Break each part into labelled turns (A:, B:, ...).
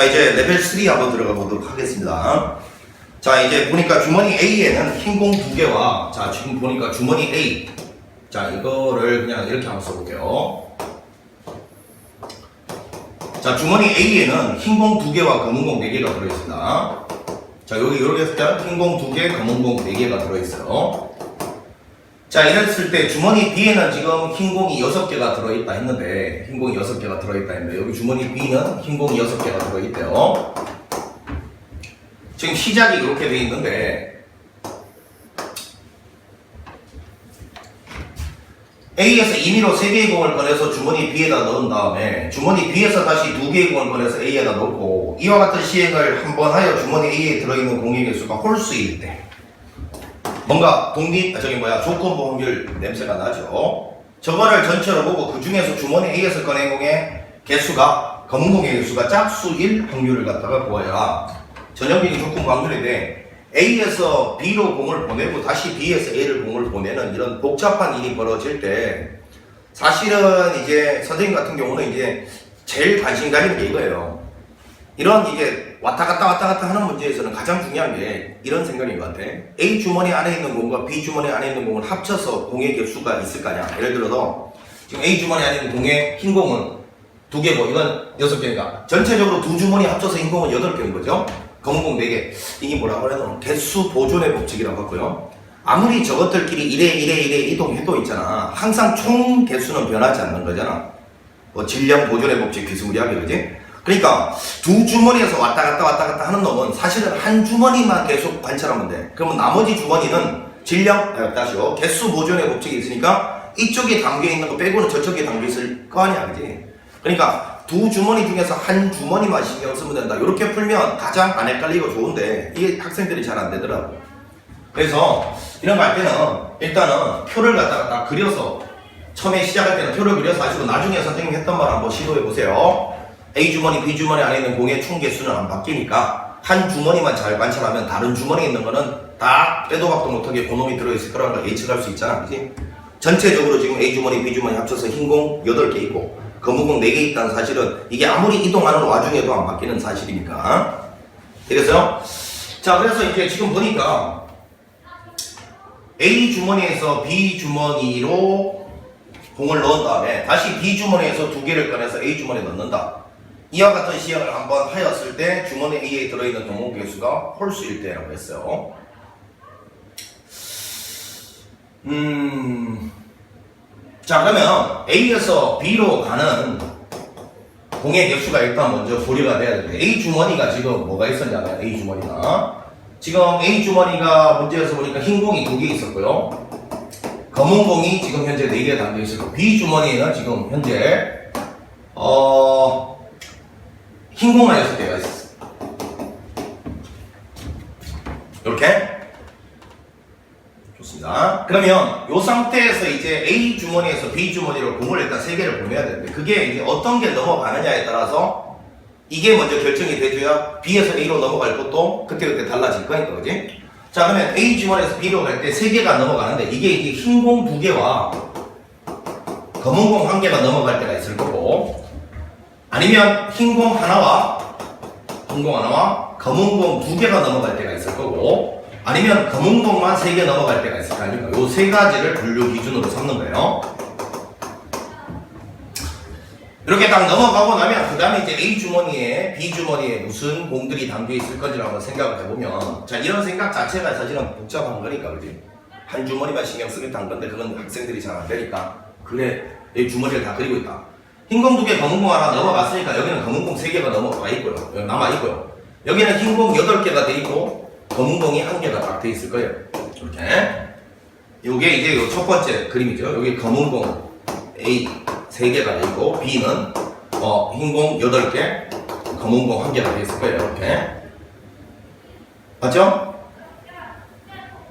A: 자, 이제 레벨 3 한번 들어가 보도록 하겠습니다. 자, 이제 보니까 주머니 A에는 흰 공 2개와, 자, 지금 보니까 주머니 A. 자, 이거를 그냥 이렇게 한번 써볼게요. 자, 주머니 A에는 흰 공 2개와 검은 공 4개가 들어있습니다. 자, 여기 이렇게 했을 때 흰 공 2개, 검은 공 4개가 들어있어요. 자, 이랬을 때 주머니 B에는 지금 흰 공이 6개가 들어있다 했는데, 흰 공이 6개가 들어있다 했는데, 여기 주머니 B는 흰 공이 6개가 들어있대요. 지금 시작이 이렇게 돼 있는데, A에서 임의로 3개의 공을 꺼내서 주머니 B에다 넣은 다음에, 주머니 B에서 다시 2개의 공을 꺼내서 A에다 넣고, 이와 같은 시행을 한번 하여 주머니 A에 들어있는 공의 개수가 홀수일 때, 뭔가 조건부 확률 냄새가 나죠. 저거를 전체로 보고 그 중에서 주머니 A에서 꺼낸 공의 개수가, 검은 공의 개수가 짝수일 확률을 갖다가 구하여라. 전형적인 조건부 확률인데, A에서 B로 공을 보내고 다시 B에서 A를 공을 보내는 이런 복잡한 일이 벌어질 때, 사실은 이제 선생님 같은 경우는 이제 제일 관심 가지는 게 이거예요. 이런 이게 왔다 갔다 하는 문제에서는 가장 중요한 게 이런 생각인 것 같아. A 주머니 안에 있는 공과 B 주머니 안에 있는 공을 합쳐서 공의 개수가 있을 거 아니야. 예를 들어서 지금 A 주머니 안에 있는 공의 흰 공은 2개고 이건 6개니까 전체적으로 두 주머니 합쳐서 흰 공은 8개인 거죠. 검은 공 4개. 이게 뭐라고 해도 개수 보존의 법칙이라고 하고요. 아무리 저것들끼리 이래 이동해도 있잖아. 항상 총 개수는 변하지 않는 거잖아. 뭐 질량 보존의 법칙 비스무리하게 그지? 그러니까 두 주머니에서 왔다 갔다 하는 놈은 사실은 한 주머니만 계속 관찰하면 돼. 그러면 나머지 주머니는 개수 보존의 법칙이 있으니까 이쪽에 담겨 있는 거 빼고는 저쪽에 담겨 있을 거 아니야, 그지? 그러니까 두 주머니 중에서 한 주머니만 신경 쓰면 된다. 이렇게 풀면 가장 안 헷갈리고 좋은데 이게 학생들이 잘 안 되더라고. 그래서 이런 거 할 때는 일단은 표를 갖다가 딱 그려서 처음에 시작할 때는 표를 그려서 하시고 나중에 선생님이 했던 말 한번 시도해 보세요. A 주머니, B 주머니 안에 있는 공의 총 개수는 안 바뀌니까 한 주머니만 잘 관찰하면 다른 주머니에 있는 거는 다 빼도 박도 못하게 그놈이 들어있을 거라는 걸 예측할 수 있잖아, 그치? 전체적으로 지금 A 주머니, B 주머니 합쳐서 흰 공 8개 있고 검은 공 4개 있다는 사실은 이게 아무리 이동하는 와중에도 안 바뀌는 사실이니까. 그래서 그래서 이제 지금 보니까 A 주머니에서 B 주머니로 공을 넣은 다음에 다시 B 주머니에서 2개를 꺼내서 A 주머니에 넣는다. 이와 같은 시행을 한번 하였을 때 주머니 A에 들어있는 동공 개수가 홀수일 때라고 했어요. 자, 그러면 A에서 B로 가는 공의 개수가 일단 먼저 고려가 돼야 되는데, A 주머니가 지금 뭐가 있었냐면, A 주머니가 지금 A 주머니가 문제에서 보니까 흰 공이 2개 있었고요. 검은 공이 지금 현재 4개 담겨 있었고, B 주머니에는 지금 현재 흰 공만 6개가 있었어. 이렇게 좋습니다. 그러면 이 상태에서 이제 A 주머니에서 B 주머니로 공을 일단 3개를 보내야 되는데, 그게 이제 어떤 게 넘어가느냐에 따라서 이게 먼저 결정이 돼줘야 B에서 A로 넘어갈 것도 그때그때 달라질 거니까, 그지? 자, 그러면 A 주머니에서 B로 갈 때 3개가 넘어가는데, 이게 이제 흰 공 2개와 검은 공 1개가 넘어갈 때가 있을 거고, 아니면 흰 공 하나와 검은 공 2개가 넘어갈 때가 있을 거고, 아니면 검은 공만 3개 넘어갈 때가 있을 거 아닙니까? 요 3가지를 분류 기준으로 삼는 거예요. 이렇게 딱 넘어가고 나면 그 다음에 이제 A 주머니에 B 주머니에 무슨 공들이 담겨 있을 건지를 한번 생각을 해보면, 자, 이런 생각 자체가 사실은 복잡한 거니까, 그지? 한 주머니만 신경 쓰겠다 한 건데 그건 학생들이 잘 안 되니까 그래, 이 주머니를 다 그리고 있다. 흰 공 2개, 검은 공 하나 넘어갔으니까 여기는 검은 공 3개가 넘어가 있고요. 여기 남아 있고요. 여기는 흰 공 8개가 돼 있고 검은 공이 1개가 딱 돼 있을 거예요. 이렇게. 요게 이제 요 첫 번째 그림이죠. 여기 검은 공 A 3개가 돼 있고 B는 흰 공 8개, 검은 공 1개가 돼 있을 거예요. 이렇게. 맞죠?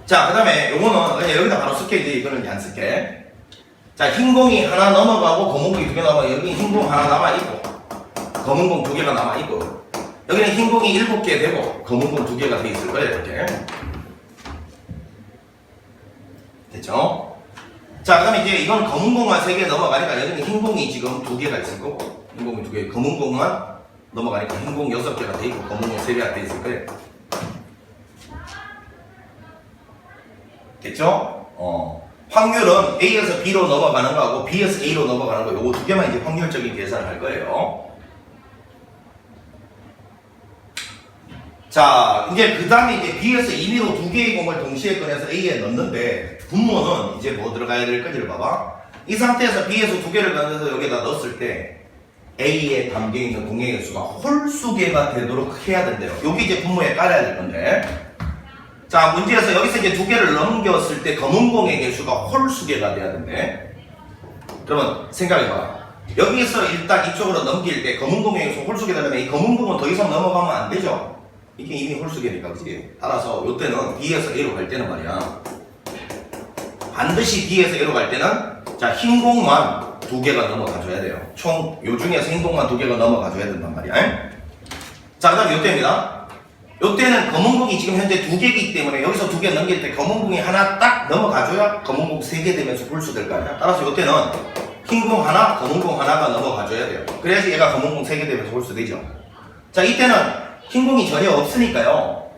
A: 자, 그 다음에 요거는 그냥 여기다 바로 쓸게. 이제 이거는 안 쓸게. 자, 흰 공이 하나 넘어가고 검은 공이 2개 남아. 여기 흰 공 하나 남아 있고 검은 공 2개가 남아 있고, 여기는 흰 공이 7개 되고 검은 공 2개가 돼 있을 거예요. 이렇게. 됐죠? 자, 그 다음에 이제 이건 검은 공만 3개 넘어가니까 여기는 흰 공이 지금 2개가 있을 거고, 흰 공이 2개, 검은 공만 넘어가니까 흰 공 6개가 돼 있고 검은 공 3개가 돼 있을 거예요. 됐죠? 확률은 A에서 B로 넘어가는 거하고 B에서 A로 넘어가는 거 요거 두 개만 이제 확률적인 계산을 할 거예요. 자, 이제 그 다음에 이제 B에서 임의로 두 개의 공을 동시에 꺼내서 A에 넣는데 분모는 이제 뭐 들어가야 될 건지를 봐봐. 이 상태에서 B에서 두 개를 꺼내서 여기다 넣었을 때 A에 담겨있는 공의 개수가 홀수개가 되도록 해야 된대요. 여기 이제 분모에 깔아야 될 건데. 자, 문제에서 여기서 이제 두 개를 넘겼을 때 검은 공의 개수가 홀수개가 돼야 된대. 그러면 생각해봐. 여기서 일단 이쪽으로 넘길 때 검은 공의 개수 홀수개 되려면 이 검은 공은 더 이상 넘어가면 안 되죠. 이게 이미 홀수개니까, 그치? 따라서 요때는 B에서 A로 갈 때는 말이야. 반드시 B에서 A로 갈 때는 자, 흰 공만 두 개가 넘어가줘야 돼요. 총 요 중에서 흰 공만 두 개가 넘어가줘야 된단 말이야. 자, 그 다음에 요때입니다. 요때는 검은 공이 지금 현재 두 개이기 때문에 여기서 두 개 넘길 때 검은 공이 하나 딱 넘어가줘야 검은 공 3개 되면서 홀수 될 거 아니야. 따라서 요때는 흰 공 하나, 검은 공 하나가 넘어가줘야 돼요. 그래야지 얘가 검은 공 3개 되면서 홀수 되죠. 자, 이때는 흰 공이 전혀 없으니까요.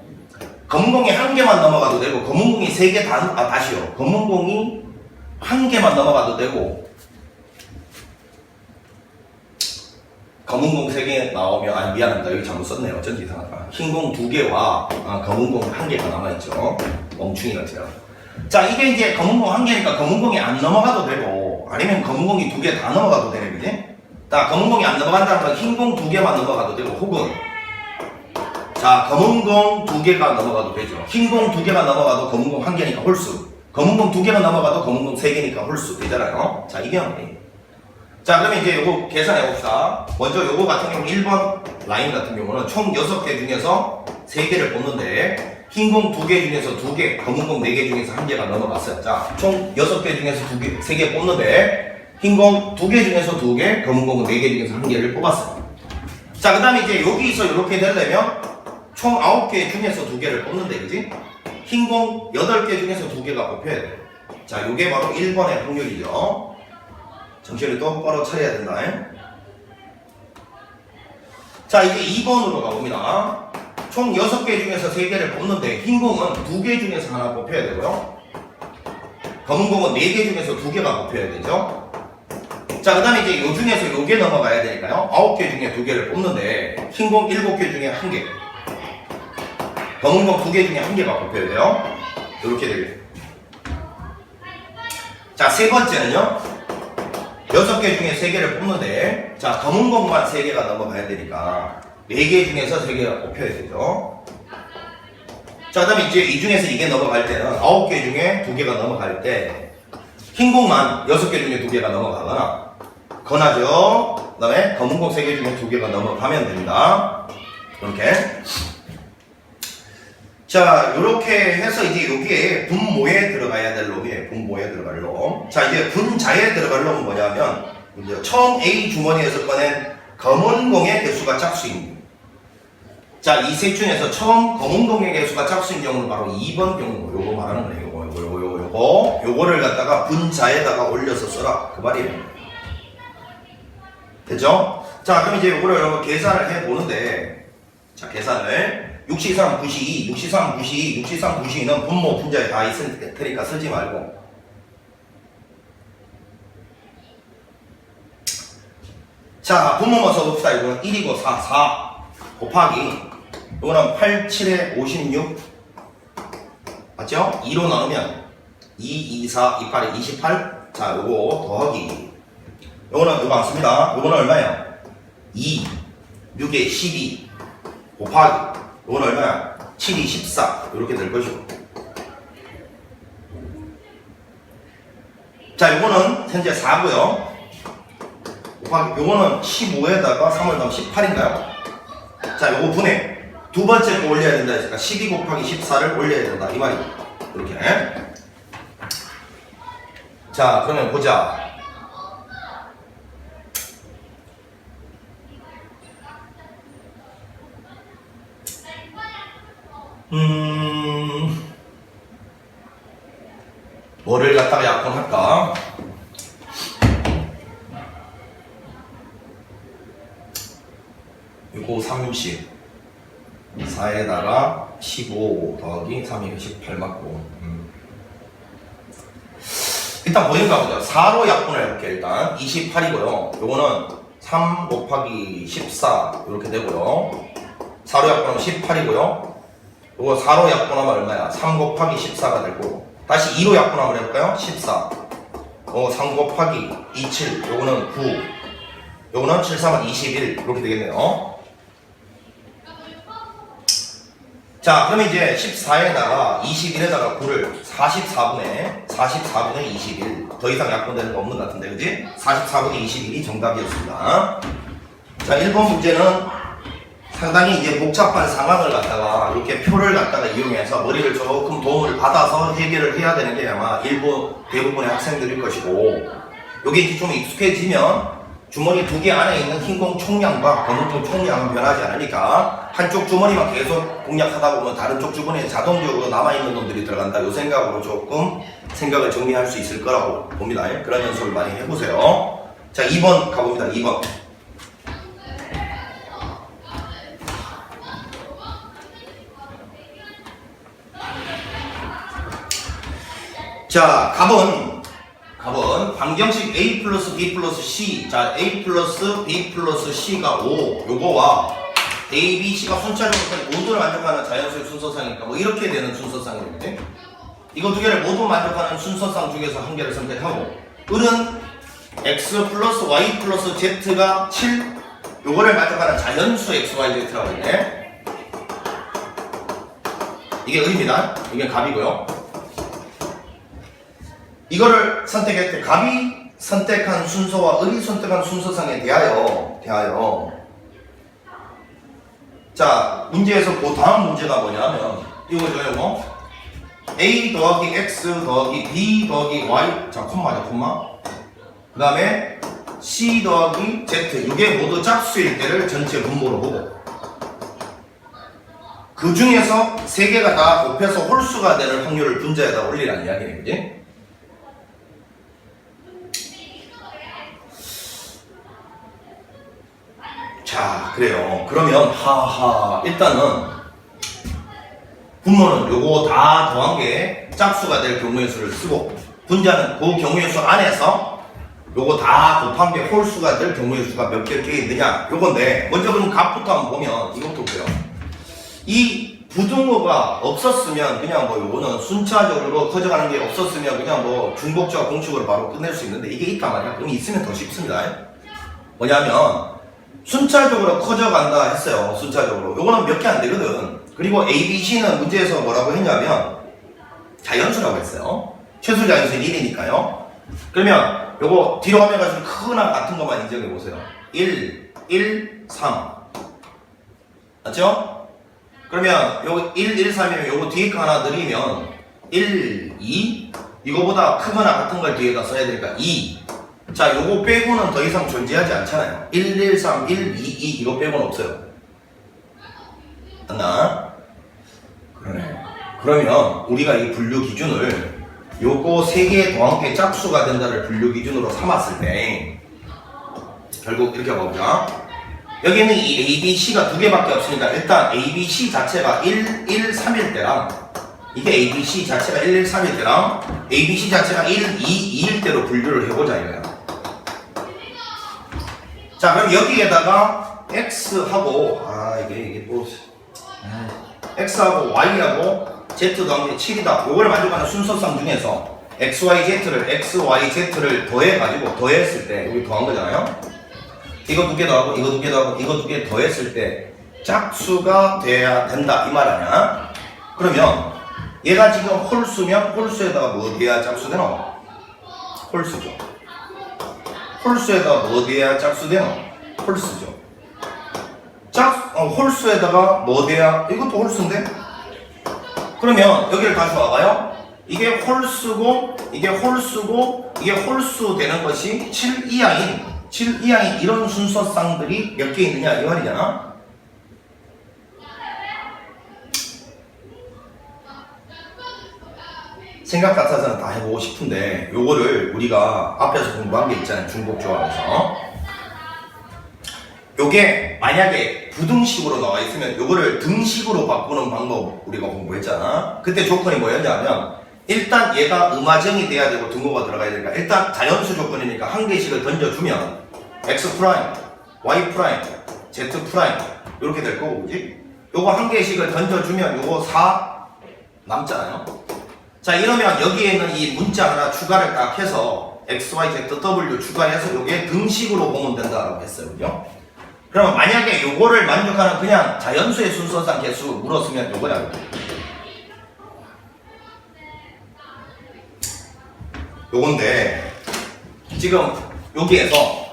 A: 검은 공이 한 개만 넘어가도 되고 검은 공이 3개 다시요. 검은 공이 한 개만 넘어가도 되고 검은 공 3개 나오면 미안합니다. 여기 잘못 썼네요. 어쩐지 이상하다. 흰 공 2개와 검은 공 1개가 남아있죠. 멍충이 같아요. 자, 이게 이제 검은 공 1개니까 검은 공이 안 넘어가도 되고 아니면 검은 공이 2개 다 넘어가도 되네, 그지? 자, 검은 공이 안 넘어간다는 건 흰 공 2개만 넘어가도 되고 혹은 자, 검은 공 2개가 넘어가도 되죠. 흰 공 2개가 넘어가도 검은 공 1개니까 홀수. 검은 공 2개가 넘어가도 검은 공 3개니까 홀수 되잖아요. 자, 이게 뭐예요? 자, 그러면 이제 요거 계산해 봅시다. 먼저 요거 같은 경우 1번 라인 같은 경우는 총 6개 중에서 3개를 뽑는데 흰 공 2개 중에서 2개, 검은 공 4개 중에서 1개가 넘어갔어요. 자, 총 6개 중에서 3개 뽑는데 흰 공 2개 중에서 2개, 검은 공 4개 중에서 1개를 뽑았어요. 자, 그 다음에 이제 여기서 이렇게 되려면 총 9개 중에서 2개를 뽑는데, 그지? 흰 공 8개 중에서 2개가 뽑혀야 돼. 자, 요게 바로 1번의 확률이죠. 정신을 똑바로 차려야 된다. 자, 이제 2번으로 가봅니다. 총 6개 중에서 3개를 뽑는데 흰 공은 2개 중에서 하나 뽑혀야 되고요. 검은 공은 4개 중에서 2개가 뽑혀야 되죠. 자, 그 다음에 이제 요 중에서 요게 넘어가야 되니까요. 9개 중에 2개를 뽑는데 흰 공 7개 중에 1개, 검은 공 2개 중에 1개가 뽑혀야 돼요. 이렇게 되겠죠. 자, 세 번째는요. 6개 중에 3개를 뽑는데 자, 검은 공만 3개가 넘어가야 되니까 4개 중에서 3개가 뽑혀야 되죠. 자, 그 다음에 이제 이 중에서 이게 넘어갈 때는 9개 중에 2개가 넘어갈 때 흰 공만 6개 중에 2개가 넘어가거나 거나죠. 그 다음에 검은 공 3개 중에 2개가 넘어가면 됩니다. 이렇게. 자, 요렇게 해서 이제 여기에 분모에 들어가야 될 놈이에요. 분모에 들어갈 놈. 자, 이제 분자에 들어갈 놈은 뭐냐면, 이제 처음 A 주머니에서 꺼낸 검은 공의 개수가 짝수입니다. 자, 이 셋 중에서 처음 검은 공의 개수가 짝수인 경우는 바로 2번 경우, 요거 말하는 거예요. 요거를 갖다가 분자에다가 올려서 써라. 그 말이에요. 됐죠? 자, 그럼 이제 요거를 여러분 계산을 해 보는데, 자, 계산을. 63, 92, 63, 92, 63, 92는 분모, 분자에 다 있을 테니까 쓰지 말고. 자, 분모만 써봅시다. 이거는 1이고 4 곱하기, 이거는 8, 7에 56. 맞죠? 2로 나누면 2, 2, 4, 2, 8에 28. 자, 요거 더하기. 요거 맞습니다. 요거는 얼마예요? 2, 6에 12 곱하기. 이건 얼마야? 7, 2, 14 이렇게 될 것이고. 자, 요거는 현재 4고요. 곱하기 요거는 15에다가 3을 더하면 18인가요? 자, 요거 분해. 두 번째 거 올려야 된다 했으니까 12 곱하기 14를 올려야 된다 이 말이에요. 이렇게. 자, 그러면 보자. 뭐를 갖다가 약분할까? 요거 30 4에다가 15 더하기 3이 18 맞고 일단 보니까 보자. 4로 약분을 해볼게. 일단 28이고요. 요거는 3 곱하기 14 이렇게 되고요. 4로 약분하면 18이고요. 요거 4로 약분하면 얼마야? 3 곱하기 14가 되고 다시 2로 약분하면 해볼까요? 14 3 곱하기 27 요거는 9 요거는 7, 3은 21 이렇게 되겠네요. 자, 그럼 이제 14에다가 21에다가 9를 44분의 21. 더 이상 약분되는 거 없는 것 같은데, 그지? 44분의 21이 정답이었습니다. 자, 1번 문제는 상당히 이제 복잡한 상황을 갖다가 이렇게 표를 갖다가 이용해서 머리를 조금 도움을 받아서 해결을 해야 되는 게 아마 대부분의 학생들일 것이고, 요게 이제 좀 익숙해지면 주머니 2개 안에 있는 흰공 총량과 검은공 총량은 변하지 않으니까 한쪽 주머니만 계속 공략하다 보면 다른 쪽 주머니에 자동적으로 남아있는 놈들이 들어간다. 요 생각으로 조금 생각을 정리할 수 있을 거라고 봅니다. 그런 연습을 많이 해보세요. 자, 2번 가봅니다. 2번. 자, 갑은 방정식 A 플러스 B 플러스 C. 자, A 플러스 B 플러스 C가 5. 요거와 A, B, C가 순차적으로 모두를 만족하는 자연수의 순서상이니까 뭐 이렇게 되는 순서상이거든요. 이거 두 개를 모두 만족하는 순서상 중에서 한 개를 선택하고 을은 X 플러스 Y 플러스 Z가 7. 요거를 만족하는 자연수 X, Y, Z라고 했네. 이게 을입니다. 이게 갑이고요. 이거를 선택할 때 갑이 선택한 순서와 을이 선택한 순서상에 대하여 자, 문제에서 그 다음 문제가 뭐냐면 이거죠. 이거 A 더하기 X 더하기 B 더하기 Y. 자, 콤마죠, 콤마. 그 다음에 C 더하기 Z. 이게 모두 짝수일 때를 전체 분모로 보고 그 중에서 3개가 다 곱해서 홀수가 되는 확률을 분자에다 올리라는 이야기네, 그지? 자, 그래요. 그러면 일단은 분모는 요거 다 더한 게 짝수가 될 경우의 수를 쓰고 분자는 그 경우의 수 안에서 요거 다 곱한 게 홀수가 될 경우의 수가 몇 개 있느냐 요건데, 먼저 그럼 값부터 한번 보면 이것도 보세요. 이 부등호가 없었으면 그냥 뭐 요거는 순차적으로 커져가는 게 없었으면 그냥 뭐 중복조와 공식으로 바로 끝낼 수 있는데, 이게 있단 말이야. 그럼 있으면 더 쉽습니다. 뭐냐면 순차적으로 커져간다 했어요. 순차적으로. 요거는 몇 개 안 되거든. 그리고 A, B, C는 문제에서 뭐라고 했냐면 자연수라고 했어요. 최소 자연수는 1이니까요. 그러면 요거 뒤로 가면 가지고 크거나 같은 것만 인정해 보세요. 1, 1, 3. 맞죠? 그러면 요거 1, 1, 3이면 요거 뒤에 거 하나 늘리면 1, 2. 이거보다 크거나 같은 걸 뒤에다 써야 되니까 2. 자, 요거 빼고는 더 이상 존재하지 않잖아요. 1, 1, 3, 1, 2, 2 이거 빼고는 없어요. 맞나? 그러네. 그러면 우리가 이 분류 기준을 요거 3개 더한 게 짝수가 된다를 분류 기준으로 삼았을 때 결국 이렇게 가보자. 여기는 이 A, B, C가 2개밖에 없으니까 일단 A, B, C 자체가 1, 1, 3일 때랑 이게 A, B, C 자체가 1, 1, 3일 때랑 A, B, C 자체가 1, 2, 2일 때로 분류를 해보자 이거야. 자, 그럼 여기에다가 X하고 이게 또 X하고 Y하고 Z 더한 게 7이다. 요걸 만족하는 순서상 중에서 X, Y, Z를 더했을 때 여기 더한 거잖아요. 이거 2개 더하고 이거 2개 더하고 이거 2개 더했을 때 짝수가 돼야 된다 이 말 아니야? 그러면 얘가 지금 홀수면 홀수에다가 뭐 돼야 짝수 되노? 홀수죠. 홀수에다가 뭐 돼야 짝수 되노? 홀수죠. 홀수에다가 뭐 돼야 이것도 홀수인데? 그러면 여기를 다시 와봐요. 이게 홀수고 이게 홀수고 이게 홀수 되는 것이 7 이하인 이런 순서쌍들이 몇 개 있느냐 이 말이잖아. 생각 같아서는 다 해보고 싶은데 요거를 우리가 앞에서 공부한 게 있잖아요. 중복조합에서 요게 만약에 부등식으로 나와 있으면 요거를 등식으로 바꾸는 방법 우리가 공부했잖아. 그때 조건이 뭐였냐면 일단 얘가 음화정이 돼야 되고 등호가 들어가야 되니까 일단 자연수 조건이니까 한 개씩을 던져주면 x 프라임, y 프라임, z 프라임 이렇게 될 거고, 그지? 요거 한 개씩을 던져주면 요거 4 남잖아요. 자, 이러면 여기에 있는 이 문자 하나 추가를 딱 해서 x, y, z, w 추가해서 요게 등식으로 보면 된다라고 했어요. 그죠? 그러면 만약에 요거를 만족하는 그냥 자연수의 순서상 개수 물었으면 요거야. 요건데 지금 여기에서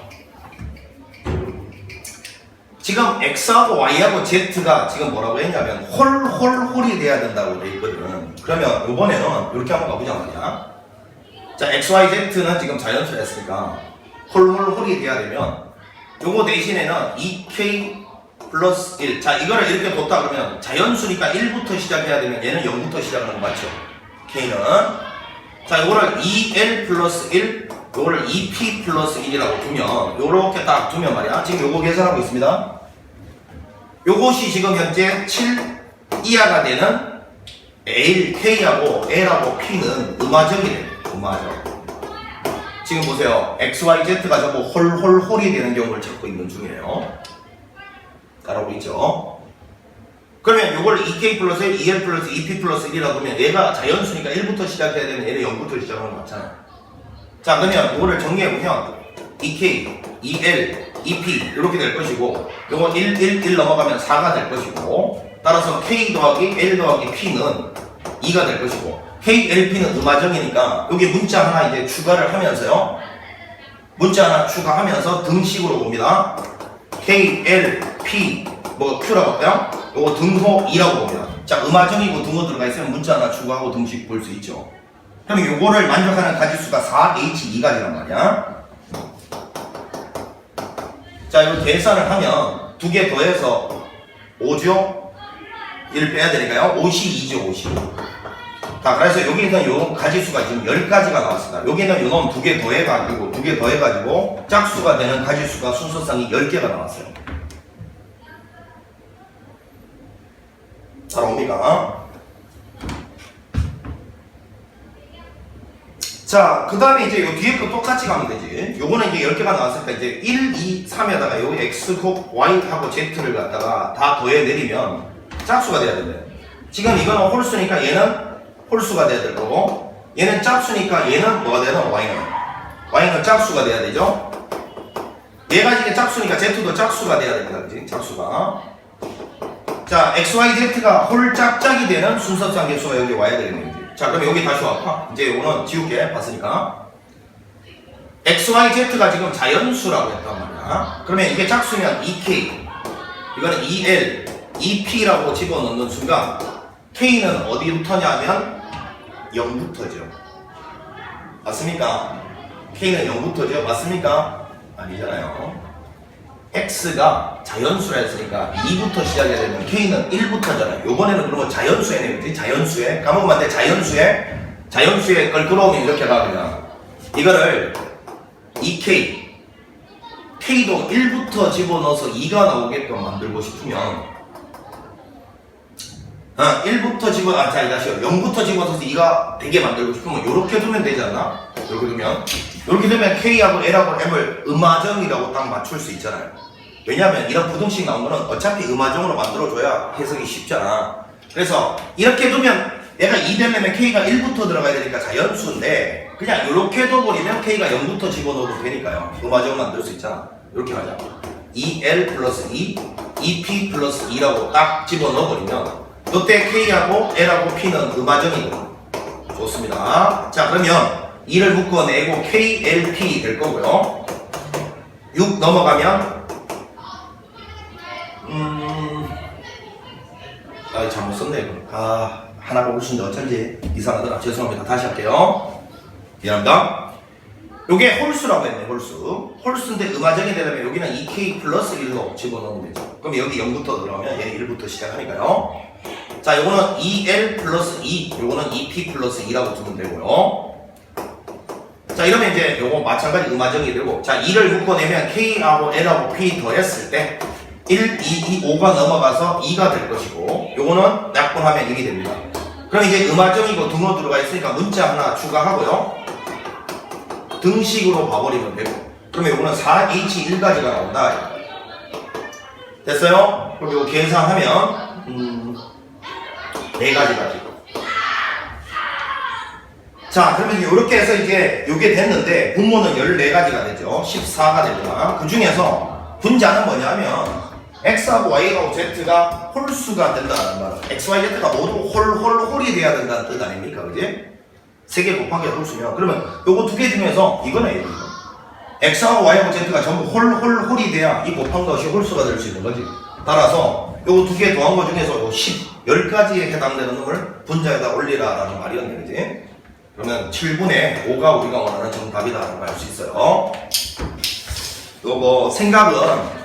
A: 지금 x하고 y하고 z가 지금 뭐라고 했냐면 홀이 돼야 된다고 돼 있거든. 그러면 요번에는 이렇게 한번 가보자 말이야. 자, x, y, z는 지금 자연수를 했으니까 홀이 돼야 되면 요거 대신에는 2k 플러스 1. 자, 이거를 이렇게 뒀다 그러면 자연수니까 1부터 시작해야 되면 얘는 0부터 시작하는 거 맞죠? k는 자, 요거를 2l 플러스 1, 요거를 2p 플러스 1이라고 두면 요렇게 딱 두면 말이야. 지금 요거 계산하고 있습니다. 요것이 지금 현재 7 이하가 되는 L, K하고 L하고 P는 음화적이래. 음화적. 지금 보세요. X, Y, Z가 전부 홀이 되는 경우를 찾고 있는 중이에요. 따라오고 있죠. 그러면 요걸 2K 플러스 1, 2L 플러스 2P 플러스 1이라고 하면 얘가 자연수니까 1부터 시작해야 되면 얘는 0부터 시작하는 거 맞잖아요. 자, 그러면 요거를 정리해보면 2K, 2L, 2P 이렇게 될 것이고 요거 1 넘어가면 4가 될 것이고 따라서 K 더하기 L 더하기 P는 2가 될 것이고 KLP는 음화정이니까 여기 문자 하나 이제 추가를 하면서요. 문자 하나 추가하면서 등식으로 봅니다. KLP 뭐 Q라고 할까요? 요거 등호 2라고 봅니다. 자, 음화정이고 등호 들어가 있으면 문자 하나 추가하고 등식 볼 수 있죠. 그럼 요거를 만족하는 가지수가 4H2가지란 말이야. 자, 이거 계산을 하면 두 개 더해서 5죠? 1 빼야 되니까요. 5시 2죠, 5시. 자, 그래서 여기는 요 가지수가 지금 10가지가 나왔습니다. 여기는 요놈 두 개 더해가지고 짝수가 되는 가지수가 순서상이 10개가 나왔어요. 따라옵니까? 자, 그 다음에 이제 요 뒤에 거 똑같이 가면 되지. 요거는 이제 10개가 나왔으니까 이제 1, 2, 3에다가 요 x, y하고 z를 갖다가 다 더해 내리면 짝수가 돼야 된대요. 지금 이거는 홀수니까 얘는 홀수가 돼야 될 거고, 얘는 짝수니까 얘는 뭐가 되는? y는 짝수가 돼야 되죠. 얘가 이게 짝수니까 z도 짝수가 돼야 됩니다. 그치? 짝수가. 자, x, y, z가 홀짝짝이 되는 순서상 개수가 여기 와야 되겠네요. 자, 그럼 여기 다시 와봐. 이제 이거는 지울게. 봤으니까. x, y, z가 지금 자연수라고 했단 말이야. 그러면 이게 짝수면 2k, 이거는 2l, 2p라고 집어넣는 순간 k는 어디부터냐 하면 0부터죠. 맞습니까? k는 0부터죠. 맞습니까? 아니잖아요. x가 자연수라 했으니까 2부터 시작해야 되면 k는 1부터잖아요. 요번에는 그러면 자연수에 내겠지? 자연수에 까먹으면 안 돼. 자연수에 걸 끌어오면 이렇게 가. 그냥 이거를 2k k도 1부터 집어넣어서 2가 나오게끔 만들고 싶으면 1부터 자, 다시요. 0부터 집어넣어서 2가 되게 만들고 싶으면 요렇게 두면 되지 않나? 요렇게 두면 K하고 L하고 M을 음화정이라고 딱 맞출 수 있잖아요. 왜냐면 이런 부등식 나온 거는 어차피 음화정으로 만들어줘야 해석이 쉽잖아. 그래서 이렇게 두면 얘가 2 되려면 K가 1부터 들어가야 되니까 자연수인데 그냥 요렇게 둬버리면 K가 0부터 집어넣어도 되니까요. 음화정 만들 수 있잖아. 이렇게 하자. 2L 플러스 2, 2P 플러스 2라고 딱 집어넣어버리면 이때 K하고 L하고 P는 음화정이고 좋습니다. 자, 그러면 2를 묶어내고 KLP 될 거고요. 6 넘어가면 잘못 썼네 이거. 하나가 홀수인데 어쩐지 이상하더라. 죄송합니다. 다시 할게요. 미안합니다. 요게 홀수라고 했네. 홀수인데 음화정이 되려면 여기는 2K 플러스 1로 집어넣으면 되죠. 그럼 여기 0부터 들어가면 얘는 1부터 시작하니까요. 자, 요거는 2L 플러스 2, 요거는 2P 플러스 2라고 두면 되고요. 자, 이러면 이제 요거 마찬가지 음화정이 되고, 자, 2를 묶어내면 K하고 L하고 P 더했을 때 1, 2, 5가 넘어가서 2가 될 것이고 요거는 약분하면 1이 됩니다. 그럼 이제 음화정이고 등호 들어가 있으니까 문자 하나 추가하고요. 등식으로 봐버리면 되고 그러면 요거는 4H1까지가 나온다. 됐어요? 그럼 요거 계산하면 4가지가 되고 자 그러면 이렇게 해서 이제 요게 됐는데 분모는 14가지가 되죠. 14가 되구나. 그 중에서 분자는 뭐냐면 X하고 Y하고 Z가 홀수가 된다는 말은 X, Y, Z가 모두 홀이 돼야 된다는 뜻 아닙니까? 그지? 3개 곱하기 홀수면 그러면 요거 2개 중에서 이거네 이거. X하고 Y하고 Z가 전부 홀이 돼야 이 곱한 것이 홀수가 될 수 있는 거지. 따라서 요거 2개 더한 것 중에서 요 10가지에 해당되는 놈을 분자에다 올리라 라는 말이었네 그지? 그러면 7분의 5가 우리가 원하는 정답이다 라는 걸 알 수 있어요. 요거 생각은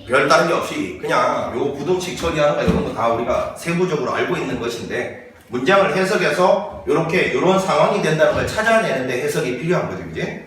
A: 별다른 게 없이 그냥 요 부등식 처리하는 거 이런 거 다 우리가 세부적으로 알고 있는 것인데 문장을 해석해서 요런 상황이 된다는 걸 찾아내는데 해석이 필요한 거죠, 그지?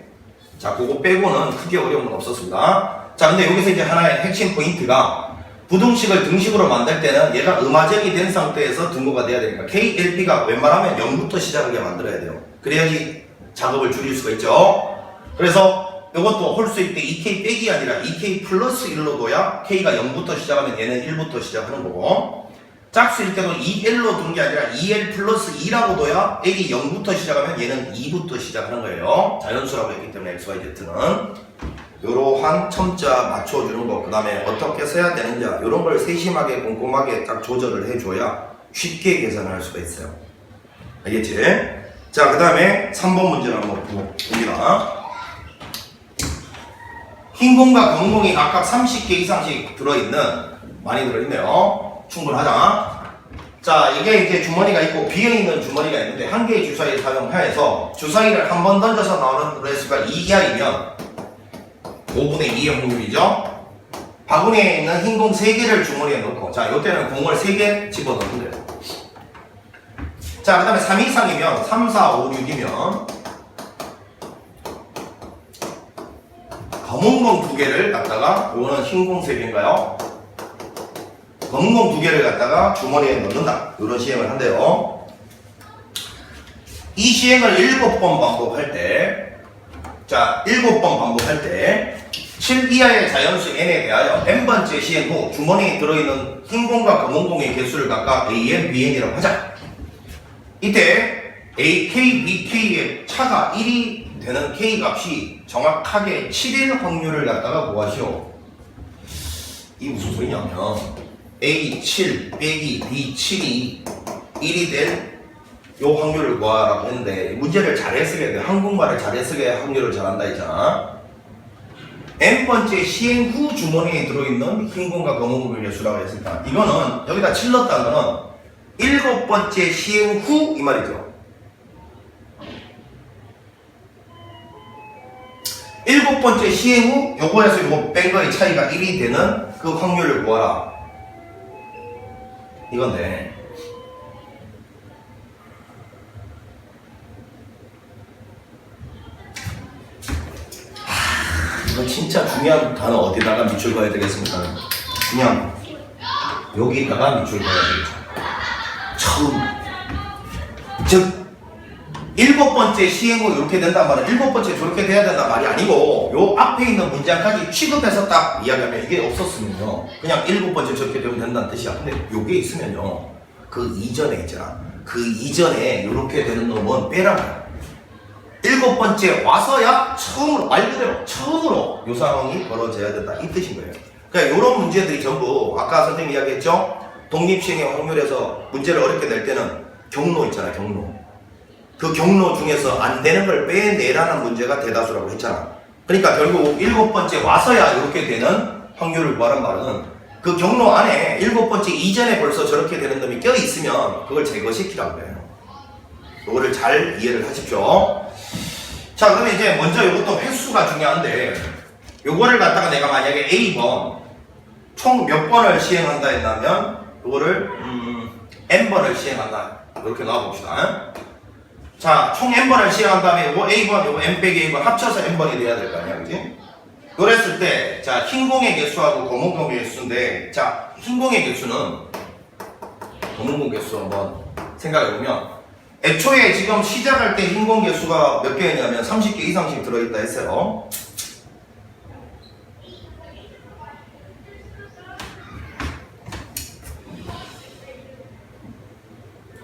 A: 자, 그거 빼고는 크게 어려운 건 없었습니다. 자, 근데 여기서 이제 하나의 핵심 포인트가 부등식을 등식으로 만들 때는 얘가 음화정이 된 상태에서 등호가 돼야 되니까 KLP가 웬만하면 0부터 시작하게 만들어야 돼요. 그래야지 작업을 줄일 수가 있죠. 그래서 이것도 홀수일 때 2K 빼기 아니라 2K 플러스 1로 둬야 K가 0부터 시작하면 얘는 1부터 시작하는 거고 짝수일 때도 2L로 둔 게 아니라 2L 플러스 2라고 둬야 L이 0부터 시작하면 얘는 2부터 시작하는 거예요. 자연수라고 했기 때문에 X, Y, Z는 이러한 첨자 맞춰주는 거 그 다음에 어떻게 써야 되는지 이런 걸 세심하게 꼼꼼하게 딱 조절을 해줘야 쉽게 계산을 할 수가 있어요. 알겠지? 자, 그 다음에 3번 문제를 한번 봅니다. 흰 공과 검은 공이 각각 30개 이상씩 들어있는 많이 들어있네요. 충분하자. 자, 이게 이제 주머니가 있고 비어있는 주머니가 있는데 한 개의 주사위를 사용하여서 주사위를 한 번 던져서 나오는 레수가 2 이하이면 5분의 2의 확률이죠. 바구니에 있는 흰 공 3개를 주머니에 넣고 자, 이때는 공을 3개 집어넣으면 돼요. 자, 그 다음에 3 이상이면 3, 4, 5, 6이면 검은 공 2개를 갖다가 요거는 흰 공 3개인가요? 검은 공 2개를 갖다가 주머니에 넣는다. 이런 시행을 한대요. 이 시행을 7번 반복할 때 자, 7번 반복할 때 7 이하의 자연수 n에 대하여 n번째 시행 후 주머니에 들어있는 흰 공과 검은 공의 개수를 각각 an, bn이라고 하자. 이때 a, k, b, k의 차가 1이 되는 k 값이 정확하게 7일 확률을 갖다가 구하시오. 이 무슨 소리냐면 a 7 빼기 b 7이 1이 될 요 확률을 구하라고 했는데 문제를 잘 해석해야 돼. 한국말을 잘 해석해야 확률을 잘한다 했잖아. n번째 시행 후 주머니에 들어있는 흰 공과 검은 공의 개수라고 했으니까 이거는 여기다 7 넣었다는 거는 7번째 시행 후 이 말이죠. 7번째 시행 후 요거에서 요거 뺀 거의 차이가 1이 되는 그 확률을 구하라 이건데 이건 진짜 중요한 단어 어디다가 밑줄 그어야 되겠습니까? 그냥 여기다가 밑줄 그어야 되겠죠. 처음 즉 7번째 시행 후 이렇게 된단 말은 7번째 저렇게 돼야 된단 말이 아니고 요 앞에 있는 문장까지 취급해서 딱 이야기하면 이게 없었으면요 그냥 7번째 저렇게 되면 된다는 뜻이야. 근데 요게 있으면요 그 이전에 있잖아. 그 이전에 이렇게 되는 놈은 빼라. 7번째 와서야 처음으로 말 그대로 처음으로 요 상황이 벌어져야 된다 이 뜻인 거예요. 그러니까 요런 문제들이 전부 아까 선생님이 이야기했죠. 독립시행의 확률에서 문제를 어렵게 낼 때는 경로 있잖아. 경로. 그 경로 중에서 안 되는 걸 빼내라는 문제가 대다수라고 했잖아. 그러니까 결국 7번째 와서야 이렇게 되는 확률을 구하란 말은 그 경로 안에 7번째 이전에 벌써 저렇게 되는 놈이 껴있으면 그걸 제거시키라고 해요. 이거를 잘 이해를 하십시오. 자, 그러면 이제 먼저 이것도 횟수가 중요한데 요거를 갖다가 내가 만약에 A번 총 몇 번을 시행한다 했다면 요거를 N번을 시행한다 이렇게 놔봅시다. 자, 총 N번을 시행한 다음에 요거 A번, 요거 N 빼기 A번 합쳐서 N번이 돼야 될 거 아니야, 그지? 그랬을 때, 자, 흰 공의 개수하고 검은 공의 개수인데, 자, 흰 공의 개수는 검은 공 개수 한번 생각해보면, 애초에 지금 시작할 때 흰 공 개수가 몇 개였냐면 30개 이상씩 들어있다 했어요.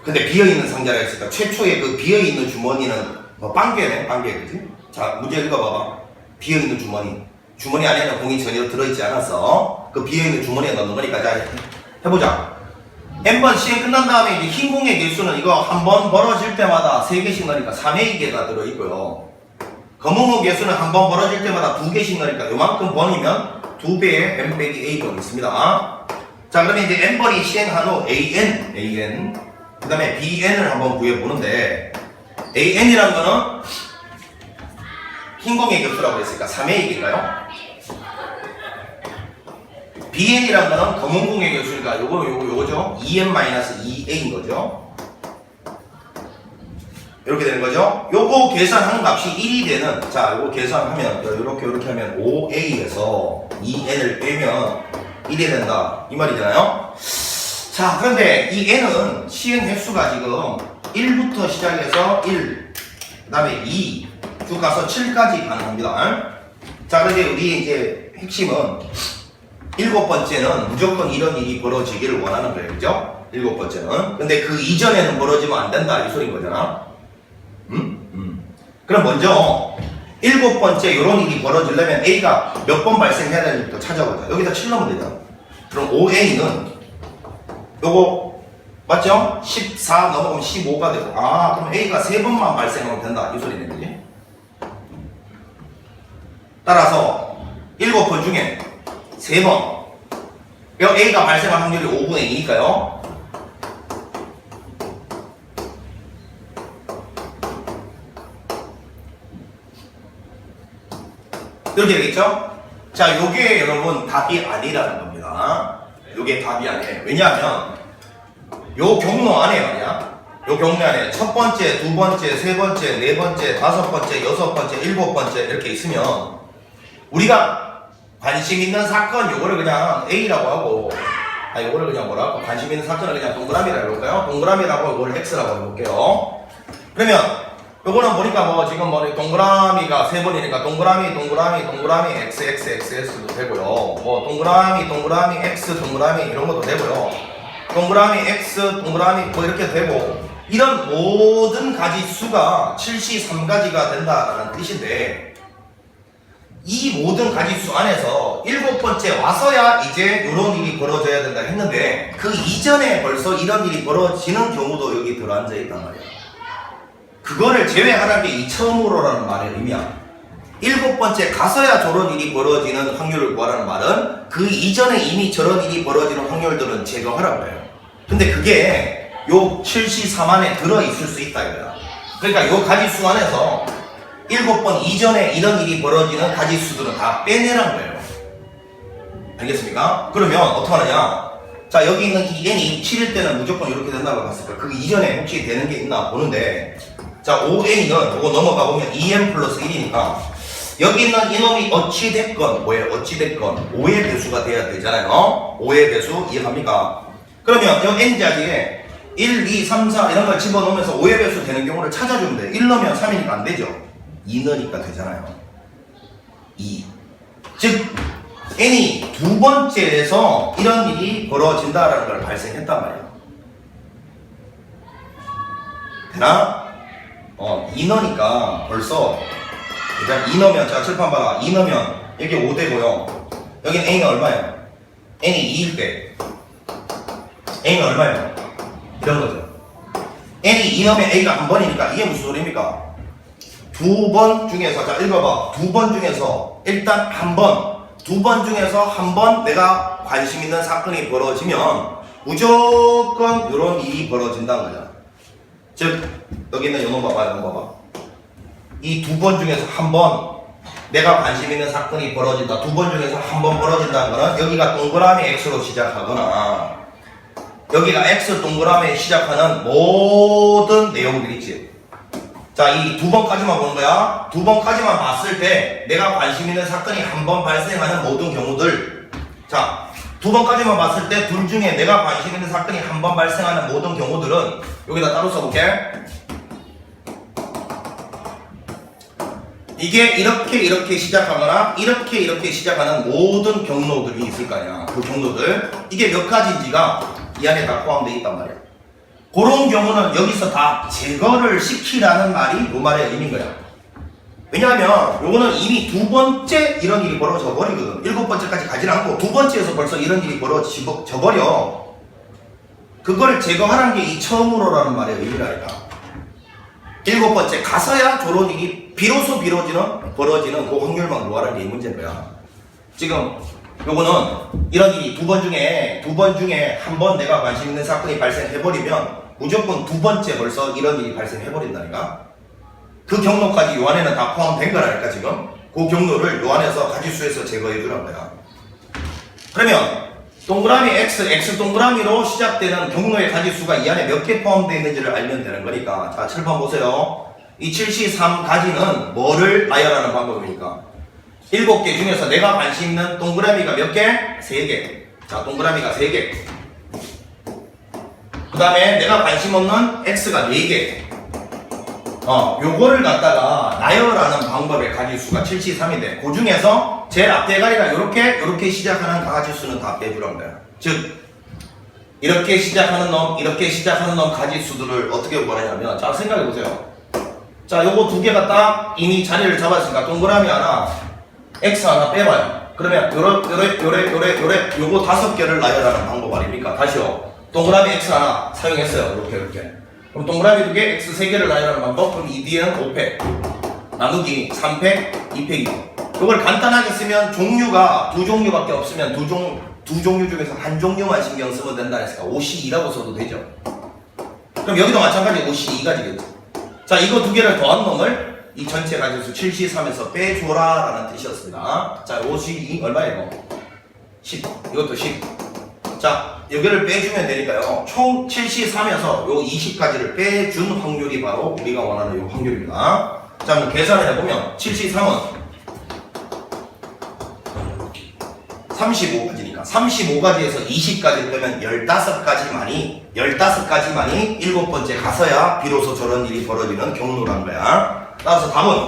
A: 근데 비어있는 상자가 있으니까 최초에 그 비어있는 주머니는 뭐 빵개네, 빵개, 그지? 자, 문제 읽어봐봐. 비어있는 주머니. 주머니 안에는 공이 전혀 들어있지 않았어. 그 비어있는 주머니에 넣는 거니까, 자, 해보자. n번 시행 끝난 다음에 이제 흰 공의 개수는 이거 한 번 벌어질 때마다 3개씩 넣으니까 3의 2개가 들어있고요. 검은 공 개수는 한 번 벌어질 때마다 2개씩 넣으니까 요만큼 번이면 2배의 n 빼기 a번이 있습니다. 자, 그러면 이제 n번이 시행한 후 an, 그 다음에 bn을 한번 구해보는데, an이란 거는 흰 공의 개수라고 했으니까 3의 2개인가요? bn이란 거는 검은 공의 개수니까 요거죠? 2n-2a인 거죠? 이렇게 되는 거죠? 요거 계산한 값이 1이 되는, 자, 요거 계산하면, 요렇게 하면 5a에서 2n을 빼면 1이 된다. 이 말이잖아요? 자, 그런데 이 n은 시행 횟수가 지금 1부터 시작해서 1, 그 다음에 2, 쭉 가서 7까지 가능합니다. 자, 그런데 우리 이제 핵심은 7번째는 무조건 이런 일이 벌어지기를 원하는 거예요. 그죠? 7번째는. 근데 그 이전에는 벌어지면 안 된다. 이 소린 거잖아. 그럼 먼저 7번째 이런 일이 벌어지려면 A가 몇 번 발생해야 되는지부터 찾아보자. 여기다 7 넣으면 되잖아. 그럼 5A는 요거 맞죠? 14 넘어가면 15가 되고, 아, 그럼 A가 3번만 발생하면 된다. 이 소리네. 그지? 따라서 7번 중에 3번. A가 발생할 확률이 5분의 2니까요. 이렇게 되겠죠? 자, 요게 여러분 답이 아니라는 겁니다. 요게 답이 아니에요. 왜냐하면 요 경로 안에 말이야. 요 경로 안에 첫 번째, 두 번째, 세 번째, 네 번째, 다섯 번째, 여섯 번째, 일곱 번째 이렇게 있으면 우리가 관심 있는 사건 요거를 그냥 A라고 하고, 요거를 그냥 뭐라고? 관심 있는 사건을 그냥 동그라미라고 해볼까요? 동그라미라고 이걸 X라고 해볼게요. 그러면 요거는 보니까 뭐 지금 뭐 동그라미가 3번이니까 동그라미 XXXS도 되고요. 뭐 동그라미 X 동그라미 이런 것도 되고요. 동그라미 X 동그라미 뭐 이렇게 되고, 이런 모든 가지수가 73가지가 된다는 뜻인데, 이 모든 가지수 안에서 7번째 와서야 이제 이런 일이 벌어져야 된다 했는데, 그 이전에 벌써 이런 일이 벌어지는 경우도 여기 들어앉아 있단 말이야. 그거를 제외하라는 게 이 처음으로라는 말의 의미야. 7번째 가서야 저런 일이 벌어지는 확률을 구하라는 말은 그 이전에 이미 저런 일이 벌어지는 확률들은 제거하라고 해요. 근데 그게 요 73 안에 들어있을 수 있다 이거야. 그러니까 요 가지수 안에서 7번 이전에 이런 일이 벌어지는 가지수들은 다 빼내라는 거예요. 알겠습니까? 그러면 어떻게 하느냐? 자, 여기 있는 이 n이 7일 때는 무조건 이렇게 된다고 봤을까? 그 이전에 혹시 되는 게 있나 보는데, 자, 5n은 이거 넘어가 보면 2n 플러스 1이니까 여기 있는 이놈이 어찌됐건 뭐예요? 어찌됐건 5의 배수가 돼야 되잖아요. 5의 배수 이해갑니까? 그러면 여기 n자리에 1, 2, 3, 4 이런 걸 집어넣으면서 5의 배수 되는 경우를 찾아주면 돼. 1 넣으면 3이니까 안 되죠. 2 넣으니까 되잖아요. 2. 즉 n이 두 번째에서 이런 일이 벌어진다라는 걸 발생했단 말이야. 되나? 2 넣으니까 벌써 일단 2 넣으면, 자, 칠판 봐라. 2 넣으면 여기 5 되고요. 여기는 A는 얼마예요? N이 2일 때 A는 얼마예요? 이런 거죠. N이 2 넣으면 A가 한 번이니까 이게 무슨 소리입니까? 두 번 중에서, 자, 읽어봐. 두 번 중에서 일단 한 번, 두 번 중에서 한 번 내가 관심 있는 사건이 벌어지면 무조건 이런 일이 벌어진다는 거잖아. 즉 여기 있는 요놈 봐봐, 요놈 봐봐. 이 두 번 중에서 한 번 내가 관심 있는 사건이 벌어진다. 두 번 중에서 한 번 벌어진다는 거는 여기가 동그라미 X로 시작하거나 여기가 X 동그라미에 시작하는 모든 내용들이 있지. 자, 이 두 번까지만 보는 거야. 두 번까지만 봤을 때 내가 관심 있는 사건이 한 번 발생하는 모든 경우들. 자, 두 번까지만 봤을 때 둘 중에 내가 관심 있는 사건이 한 번 발생하는 모든 경우들은 여기다 따로 써볼게. 이게 이렇게 시작하거나 이렇게 시작하는 모든 경로들이 있을 거 아니야. 그 경로들. 이게 몇 가지인지가 이 안에 다 포함되어 있단 말이야. 그런 경우는 여기서 다 제거를 시키라는 말이 이 말의 의미인 거야. 왜냐하면 요거는 이미 두 번째 이런 일이 벌어져 버리거든. 일곱 번째까지 가지 않고 두 번째에서 벌써 이런 일이 벌어져 버려. 그걸 제거하라는 게 이 처음으로라는 말의 의미라니까. 일곱 번째 가서야 저런 일이 비로소 벌어지는 그 확률만 구하라는 게 이 문제인 거야. 지금 요거는 이런 일이 두 번 중에 한 번 내가 관심 있는 사건이 발생해버리면 무조건 두 번째 벌써 이런 일이 발생해버린다니까. 그 경로까지 요 안에는 다 포함된 거라니까 지금. 그 경로를 요 안에서 가지수에서 제거해주란 거야. 그러면 동그라미 X 동그라미로 시작되는 경로의 가지수가 이 안에 몇 개 포함되어 있는지를 알면 되는 거니까. 자, 7번 보세요. 이 73가지는 뭐를 나열하는 방법입니까? 7개 중에서 내가 관심 있는 동그라미가 몇 개? 3개. 자, 동그라미가 3개. 그 다음에 내가 관심 없는 X가 4개. 요거를 갖다가 나열하는 방법의 가지수가 73인데 그 중에서 제일 앞대가리가 요렇게 시작하는 가지수는 다 빼주란 거야. 즉 이렇게 시작하는 놈 가지수들을 어떻게 구하냐면, 자, 생각해보세요. 자, 요거 두 개가 딱 이미 자리를 잡았으니까 동그라미 하나 X 하나 빼봐요. 그러면 요래 요거 5개를 나열하는 방법 아닙니까? 다시요. 동그라미 X 하나 사용했어요. 이렇게. 그럼 동그라미 2개, X 3개를 나열하는 방법. 그럼 2D는 5팩 나누기 3팩 2팩이고. 이걸 간단하게 쓰면 종류가 두 종류밖에 없으면 두 종류 중에서 한 종류만 신경 쓰면 된다 했으니까 5C2라고 써도 되죠. 그럼 여기도 마찬가지 5C2가지겠죠. 자, 이거 두 개를 더한 놈을 이 전체 가지수 73에서 빼줘라 라는 뜻이었습니다. 자, 5C2 얼마예요? 10. 이것도 10. 자, 여기를 빼주면 되니까요. 총 73에서 요 20까지를 빼준 확률이 바로 우리가 원하는 요 확률입니다. 자, 그럼 계산을 해보면 73은 35가지니까 35가지에서 20까지 빼면 15가지만이 7번째 가서야 비로소 저런 일이 벌어지는 경로란 거야. 따라서 답은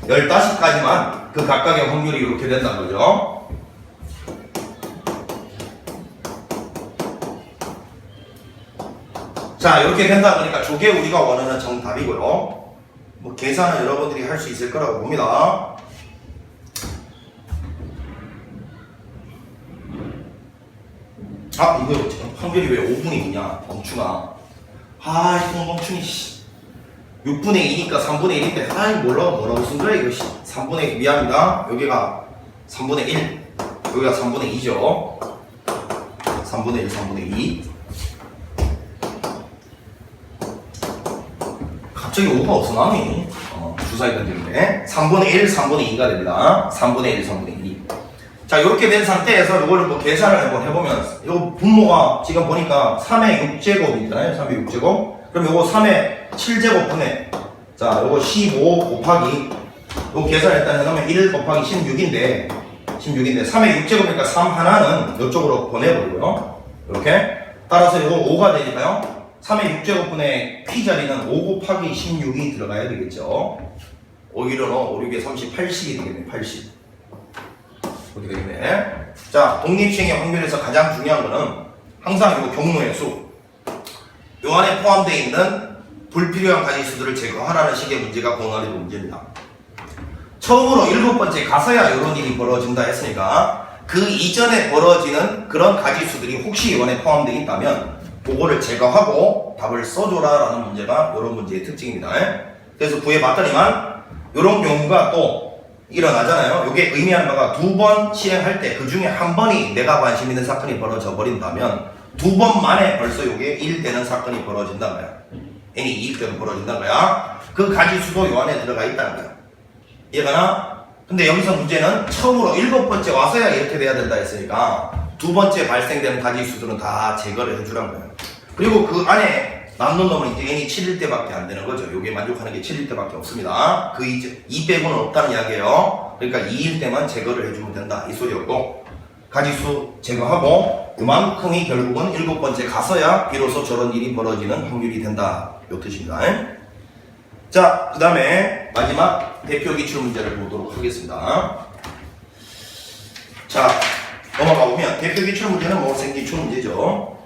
A: 15가지만 그 각각의 확률이 이렇게 된다는 거죠. 자, 이렇게 된다 보니까 저게 우리가 원하는 정답이고요. 뭐 계산은 여러분들이 할 수 있을 거라고 봅니다. 아, 이거 지금 확률이 왜 5분의 2냐? 멈추나. 이거 멈추니, 6분의 2니까 3분의 1인데, 뭐라고 쓴 거야, 이거, 3분의 2, 미안합니다. 여기가 3분의 1, 여기가 3분의 2죠. 3분의 1, 3분의 2. 갑자기 5가 없어 나니? 주사위 던지는데 3분의 1, 3분의 2가 됩니다. 3분의 1, 3분의 2. 자, 이렇게 된 상태에서 이거를 뭐 계산을 한번 해보면, 이거 분모가 지금 보니까 3의 6제곱이잖아요. 3의 6제곱. 그럼 이거 3의 7제곱 분의, 자, 이거 15 곱하기, 이거 계산 일단 해놓으면 1 곱하기 16인데 3의 6제곱이니까 3 하나는 이쪽으로 보내버리고요. 이렇게. 따라서 이거 5가 되니까요. 3의 6제곱분의 P자리는 5 곱하기 16이 들어가야 되겠죠. 5 1은 5, 6에 30, 80이 되겠네. 80. 이렇게 되겠네. 자, 독립시행의 확률에서 가장 중요한 거는 항상 이 경로의 수, 요 안에 포함되어 있는 불필요한 가지수들을 제거하라는 식의 문제가 공안의 문제입니다. 처음으로 7번째 가서야 이런 일이 벌어진다 했으니까 그 이전에 벌어지는 그런 가지수들이 혹시 이 안에 포함되어 있다면 그거를 제거하고 답을 써줘라 라는 문제가 이런 문제의 특징입니다. 그래서 구해봤더니만 이런 경우가 또 일어나잖아요. 이게 의미하는 바가 두 번 시행할 때 그 중에 한 번이 내가 관심 있는 사건이 벌어져 버린다면 두 번 만에 벌써 이게 1되는 사건이 벌어진다는 거야. n이 2일 때는 벌어진다는 거야. 그 가지수도 요 안에 들어가 있다는 거야. 이해가나? 근데 여기서 문제는 처음으로 7번째 와서야 이렇게 돼야 된다 했으니까 두 번째 발생되는 가지수들은 다 제거를 해주란 거예요. 그리고 그 안에 남는 놈은 이제 n이 7일 때밖에 안 되는 거죠. 요게 만족하는 게 7일 때밖에 없습니다. 그 이제 2 빼고는 없다는 이야기예요. 그러니까 2일 때만 제거를 해주면 된다. 이 소리였고, 가지수 제거하고 그만큼이 결국은 7번째 가서야 비로소 저런 일이 벌어지는 확률이 된다. 요 뜻입니다. 자, 그 다음에 마지막 대표 기출 문제를 보도록 하겠습니다. 자, 넘어가 보면 대표 기출 문제는 뭐 생기출 문제죠.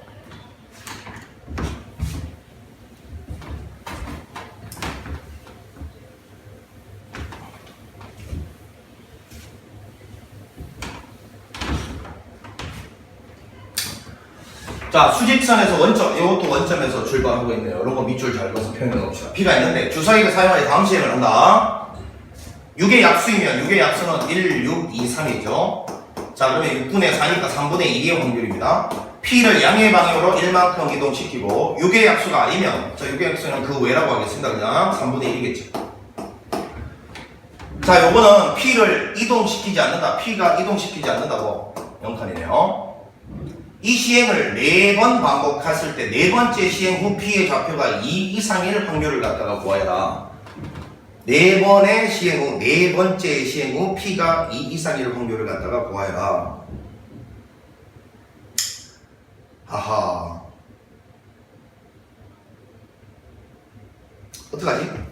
A: 자, 수직선에서 원점, 이것도 원점에서 출발하고 있네요. 이런 거 밑줄 잘 그어서 표현해 봅시다. P가 있는데 주사위를 사용하여 다음 시행을 한다. 6의 약수이면 6의 약수는 1, 6, 2, 3이죠. 자, 그러면 6분의 4니까 3분의 2의 확률입니다. P를 양의 방향으로 1만큼 이동시키고 6의 약수가 아니면, 자, 6의 약수는 그 외라고 하겠습니다. 그냥 3분의 1이겠죠. 자, 요거는 P를 이동시키지 않는다. P가 이동시키지 않는다고 0칸이네요. 이 시행을 4번 반복했을 때 4번째 시행 후 P의 좌표가 2 이상일 확률을 갖다가 구하여라. 4번의 시행 후, 4번째 시행 후 P가 2 이상일 확률을 갖다가 구하여라. 하하. 어떡하지?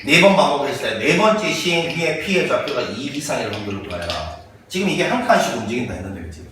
A: 네 번 반복을 했어요. 4번째 시행 후에 P의 좌표가 2 이상의 확률을 구하여라. 지금 이게 한 칸씩 움직인다 했는데, 그치?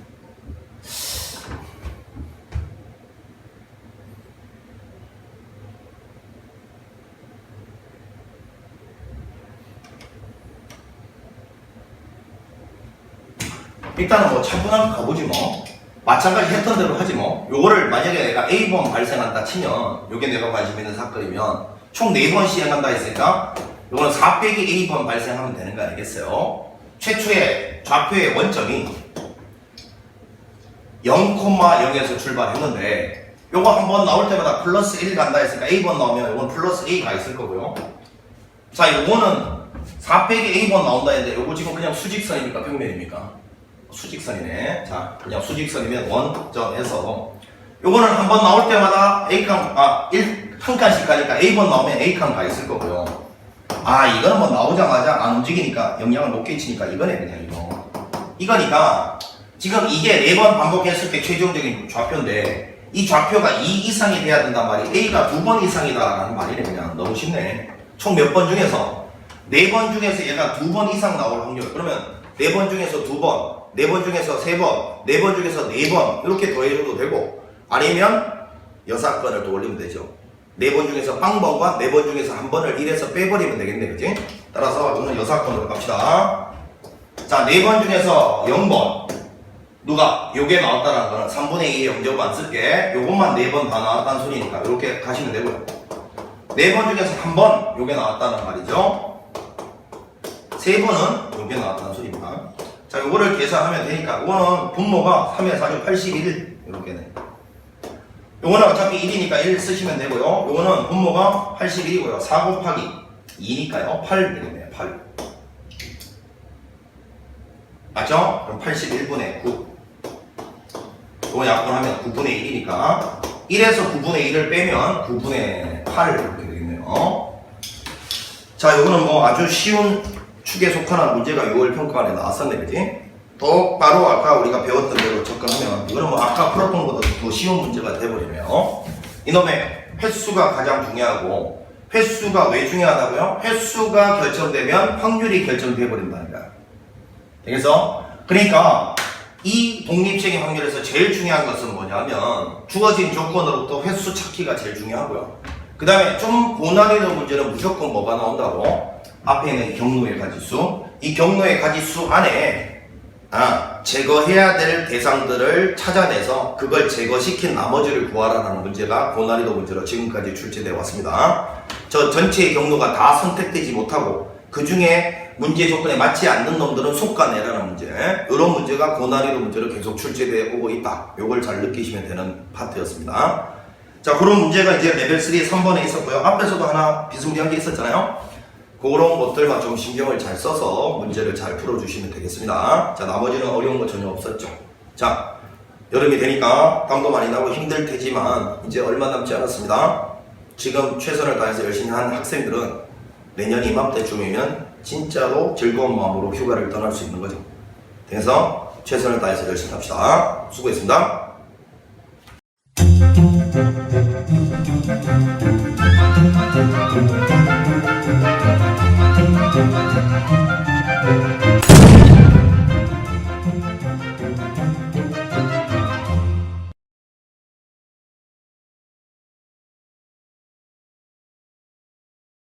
A: 일단은 뭐 차분하게 가보지 뭐. 마찬가지 했던 대로 하지 뭐. 요거를 만약에 내가 A번 발생한다 치면, 요게 내가 관심 있는 사건이면 총 4번 시행한다 했으니까 이거는 4 빼기 A번 발생하면 되는 거 아니겠어요? 최초의 좌표의 원점이 0,0에서 출발했는데 요거 한번 나올 때마다 플러스 1 간다 했으니까 A번 나오면 요건 플러스 A가 있을 거고요. 자, 요거는 4 빼기 A번 나온다 했는데 요거 지금 그냥 수직선입니까? 평면입니까? 수직선이네. 자, 그냥 수직선이면 원점에서 요거는 한번 나올 때마다 A칸, 한 칸씩 가니까 A번 나오면 A칸 가 있을 거고요. 이거는 뭐 나오자마자 안 움직이니까 영향을 못 끼치니까 이거네, 그냥 이거. 이거니까 지금 이게 4번 반복했을 때 최종적인 좌표인데 이 좌표가 2 이상이 돼야 된단 말이 A가 2번 이상이다라는 말이네. 그냥 너무 쉽네. 총 몇 번 중에서 4번 중에서 얘가 2번 이상 나올 확률. 그러면 4번 중에서 2번, 4번 중에서 3번, 4번 중에서 4번 이렇게 더해줘도 되고, 아니면 6건을 더 올리면 되죠. 4번 중에서 빵번과 4번 중에서 한 번을 1에서 빼버리면 되겠네, 그치? 따라서 오늘 6건으로 갑시다. 자, 4번 중에서 0번. 누가? 요게 나왔다는 거는 3분의 2의 영제곱 안 쓸게. 요것만 4번 다 나왔다는 소리니까 이렇게 가시면 되고요. 4번 중에서 한 번 요게 나왔다는 말이죠. 3번은 요게 나왔다는 소리입니다. 자, 요거를 계산하면 되니까 요거는 분모가 3의 4주 81 이렇게네. 요거는 어차피 1이니까 1 쓰시면 되고요. 요거는 분모가 81이고요. 4 곱하기 2니까요. 8 되겠네요. 8. 맞죠? 그럼 81분의 9. 요거 약분하면 9분의 1이니까 1에서 9분의 1을 빼면 9분의 8 이렇게 되겠네요. 자, 요거는 뭐 아주 쉬운 축에 속하는 문제가 6월 평가안에 나왔었네, 그지? 똑바로 아까 우리가 배웠던 대로 접근하면 이거는 뭐 아까 풀었던 것보다 더 쉬운 문제가 돼버리네요. 이놈의 횟수가 가장 중요하고, 횟수가 왜 중요하다고요? 횟수가 결정되면 확률이 결정돼버린다는 거야. 되겠어? 그러니까 이 독립적인 확률에서 제일 중요한 것은 뭐냐면 주어진 조건으로부터 횟수 찾기가 제일 중요하고요. 그 다음에 좀 고난이도 문제는 무조건 뭐가 나온다고? 앞에 있는 경로의 가지수, 이 경로의 가지수 안에 제거해야 될 대상들을 찾아내서 그걸 제거시킨 나머지를 구하라는 문제가 고난이도 문제로 지금까지 출제되어 왔습니다. 저 전체의 경로가 다 선택되지 못하고 그 중에 문제 조건에 맞지 않는 놈들은 속가내라는 문제, 이런 문제가 고난이도 문제로 계속 출제되어 오고 있다. 요걸 잘 느끼시면 되는 파트였습니다. 자, 그런 문제가 이제 레벨 3 3번에 있었고요. 앞에서도 하나 비스무리한 게 있었잖아요. 그런 것들만 좀 신경을 잘 써서 문제를 잘 풀어주시면 되겠습니다. 자, 나머지는 어려운 거 전혀 없었죠. 자, 여름이 되니까 땀도 많이 나고 힘들 테지만 이제 얼마 남지 않았습니다. 지금 최선을 다해서 열심히 한 학생들은 내년 이맘때쯤이면 진짜로 즐거운 마음으로 휴가를 떠날 수 있는 거죠. 그래서 최선을 다해서 열심히 합시다. 수고했습니다.